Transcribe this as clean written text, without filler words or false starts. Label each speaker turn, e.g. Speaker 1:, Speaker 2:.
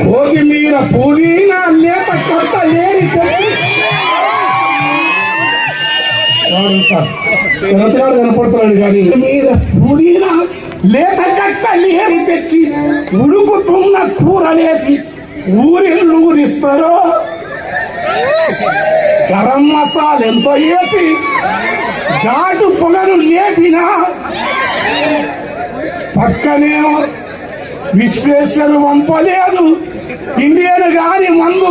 Speaker 1: కొత్తిమీర పుదీనా లేత కట్టలేని తెచ్చి సార్ శరత్గాడు కనపడుతున్నాడు కానీ మీరు పుదీనా లేత కట్టలేని తెచ్చి ఉడుకుతున్న కూరలేసి ఊరిళ్ళు ఊరిస్తారో గరం మసాలా ఎంతో వేసి ఘాటు పొగను లేపినా పక్కనే విశ్వేశ్వరు వంపలేదు ఇండియన్ గాని మందు